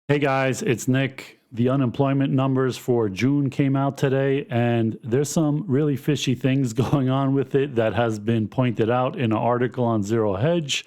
Hey guys, it's Nick. The unemployment numbers for June came out today, and there's some really fishy things going on with it that has been pointed out in an article on Zero Hedge.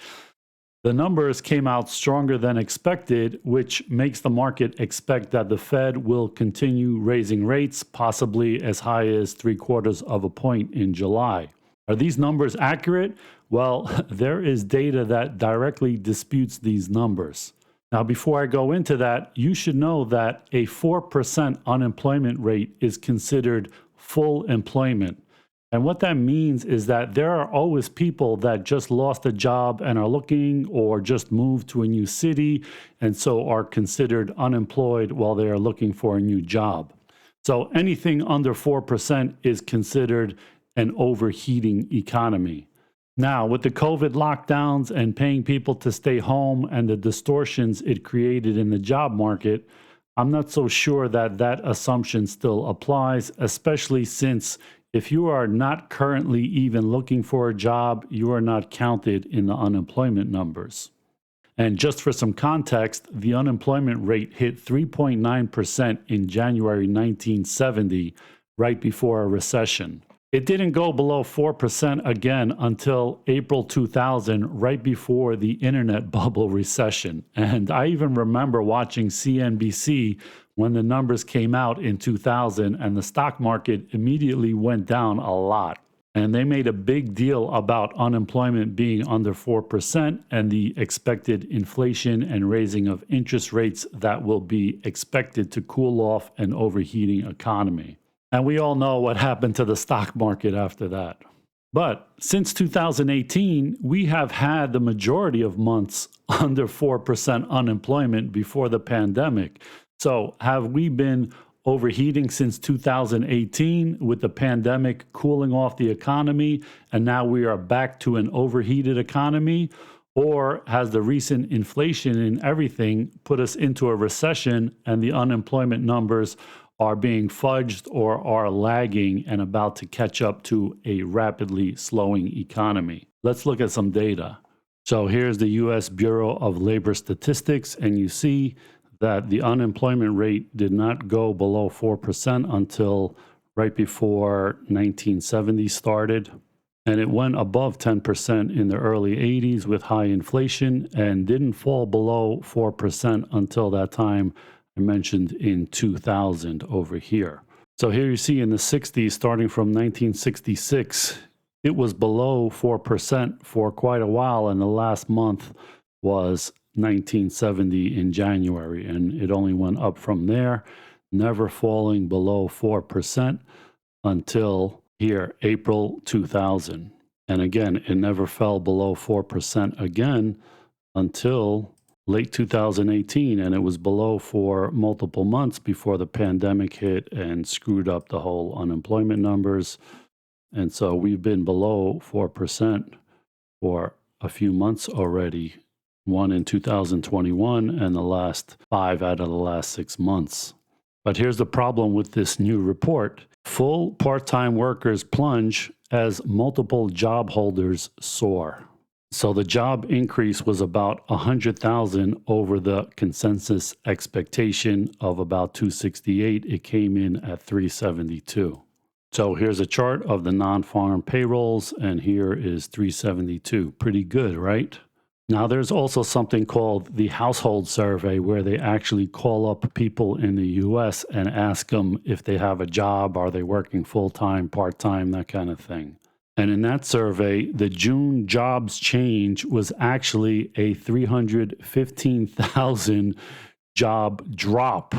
The numbers came out stronger than expected, which makes the market expect that the Fed will continue raising rates, possibly as high as 3/4 of a point in July. Are these numbers accurate? Well, there is data that directly disputes these numbers. Now, before I go into that, you should know that a 4% unemployment rate is considered full employment. And what that means is that there are always people that just lost a job and are looking or just moved to a new city and so are considered unemployed while they are looking for a new job. So anything under 4% is considered an overheating economy. Now, with the COVID lockdowns and paying people to stay home and the distortions it created in the job market, I'm not so sure that that assumption still applies, especially since if you are not currently even looking for a job, you are not counted in the unemployment numbers. And just for some context, the unemployment rate hit 3.9% in January 1970, right before a recession. It didn't go below 4% again until April 2000, right before the internet bubble recession. And I even remember watching CNBC when the numbers came out in 2000, and the stock market immediately went down a lot. And they made a big deal about unemployment being under 4% and the expected inflation and raising of interest rates that will be expected to cool off an overheating economy. And we all know what happened to the stock market after that. But since 2018, we have had the majority of months under 4% unemployment before the pandemic. So have we been overheating since 2018 with the pandemic cooling off the economy, and now we are back to an overheated economy? Or has the recent inflation in everything put us into a recession and the unemployment numbers are being fudged or are lagging and about to catch up to a rapidly slowing economy? Let's look at some data. So here's the US Bureau of Labor Statistics, and you see that the unemployment rate did not go below 4% until right before 1970 started. And it went above 10% in the early 80s with high inflation and didn't fall below 4% until that time I mentioned in 2000 over here. So here you see in the 60s, starting from 1966, it was below 4% for quite a while, and the last month was 1970 in January, and it only went up from there, never falling below 4% until here, April 2000. And again, it never fell below 4% again until late 2018, and it was below for multiple months before the pandemic hit and screwed up the whole unemployment numbers. And so we've been below 4% for a few months already, one in 2021 and the last 5 out of the last 6 months. But here's the problem with this new report. Full part-time workers plunge as multiple job holders soar. So the job increase was about 100,000 over the consensus expectation of about 268. It came in at 372. So here's a chart of the Nonfarm Payrolls, and here is 372. Pretty good, right? Now, there's also something called the household survey, where they actually call up people in the US and ask them if they have a job, are they working full-time, part-time, that kind of thing. And in that survey, the June jobs change was actually a 315,000 job drop.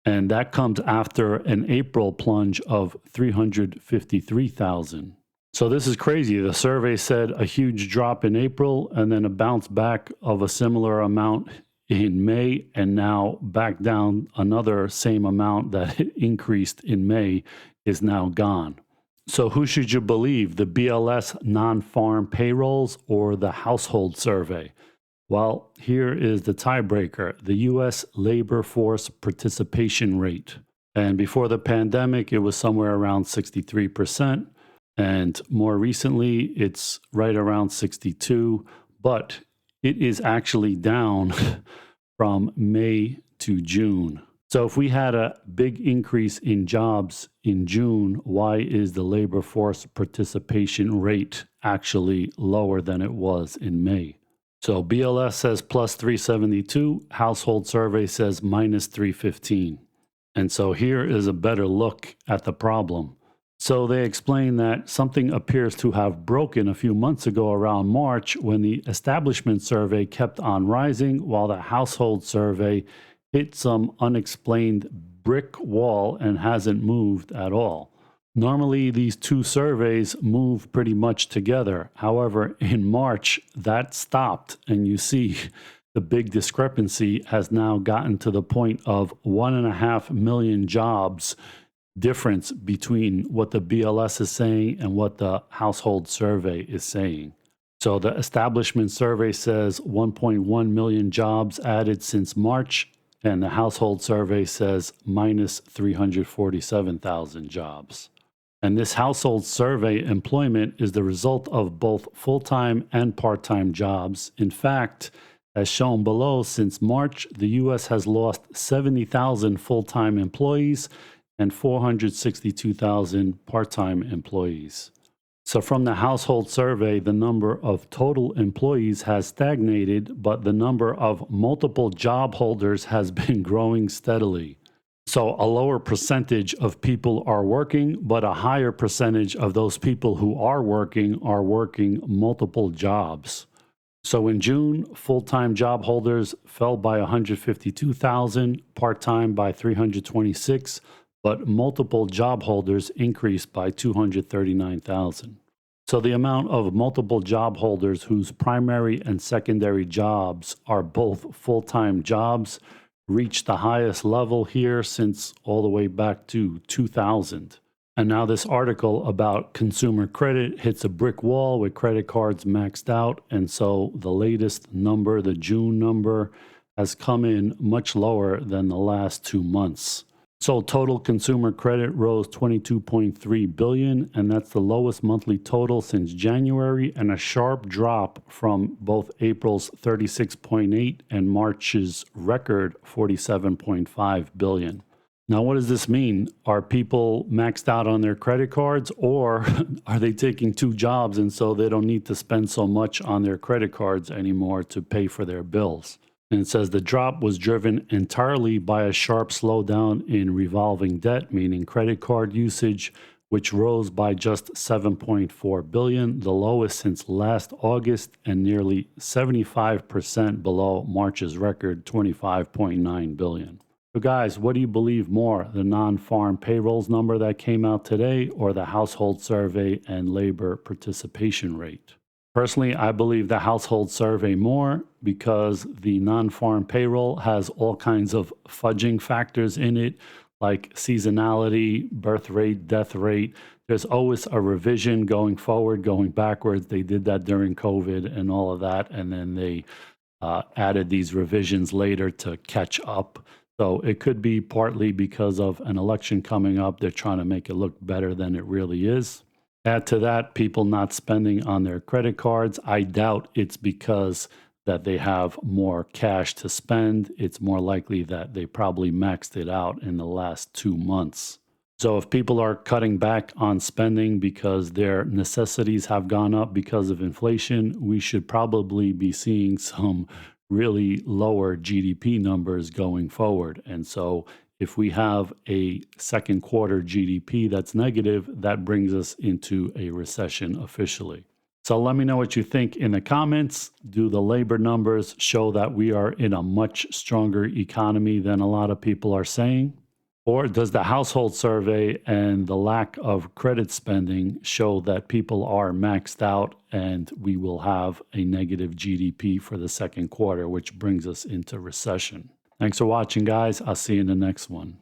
And that comes after an April plunge of 353,000. So this is crazy. The survey said a huge drop in April and then a bounce back of a similar amount in May, and now back down another same amount that it increased in May is now gone. So who should you believe, the BLS non-farm payrolls or the household survey? Well, here is the tiebreaker, the U.S. labor force participation rate. And before the pandemic, it was somewhere around 63%. And more recently, it's right around 62. But it is actually down from May to June. So if we had a big increase in jobs in June, why is the labor force participation rate actually lower than it was in May? So BLS says plus 372, household survey says minus 315. And so here is a better look at the problem. So they explain that something appears to have broken a few months ago around March when the establishment survey kept on rising while the household survey hit some unexplained brick wall and hasn't moved at all. Normally, these two surveys move pretty much together. However, in March, that stopped, and you see the big discrepancy has now gotten to the point of 1.5 million jobs difference between what the BLS is saying and what the household survey is saying. So the establishment survey says 1.1 million jobs added since March, and the household survey says minus 347,000 jobs. And this household survey employment is the result of both full-time and part-time jobs. In fact, as shown below, since March, the U.S. has lost 70,000 full-time employees and 462,000 part-time employees. So from the household survey, the number of total employees has stagnated, but the number of multiple job holders has been growing steadily. So a lower percentage of people are working, but a higher percentage of those people who are working multiple jobs. So in June, full-time job holders fell by 152,000, part-time by 326, but multiple job holders increased by 239,000. So the amount of multiple job holders whose primary and secondary jobs are both full-time jobs reached the highest level here since all the way back to 2000. And now this article about consumer credit hits a brick wall with credit cards maxed out. And so the latest number, the June number, has come in much lower than the last 2 months. So total consumer credit rose 22.3 billion, and that's the lowest monthly total since January, and a sharp drop from both April's 36.8 and March's record 47.5 billion. Now, what does this mean? Are people maxed out on their credit cards, or are they taking 2 jobs and so they don't need to spend so much on their credit cards anymore to pay for their bills? And it says the drop was driven entirely by a sharp slowdown in revolving debt, meaning credit card usage, which rose by just 7.4 billion, the lowest since last August and nearly 75% below March's record 25.9 billion. So guys, what do you believe more, the non-farm payrolls number that came out today or the household survey and labor participation rate? Personally, I believe the household survey more because the non-farm payroll has all kinds of fudging factors in it, like seasonality, birth rate, death rate. There's always a revision going forward, going backwards. They did that during COVID and all of that, and then they added these revisions later to catch up. So it could be partly because of an election coming up. They're trying to make it look better than it really is. Add to that, people not spending on their credit cards. I doubt it's because that they have more cash to spend. It's more likely that they probably maxed it out in the last 2 months. So if people are cutting back on spending because their necessities have gone up because of inflation, we should probably be seeing some really lower GDP numbers going forward. And so if we have a second quarter GDP that's negative, that brings us into a recession officially. So let me know what you think in the comments. Do the labor numbers show that we are in a much stronger economy than a lot of people are saying? Or does the household survey and the lack of credit spending show that people are maxed out and we will have a negative GDP for the second quarter, which brings us into recession? Thanks for watching, guys. I'll see you in the next one.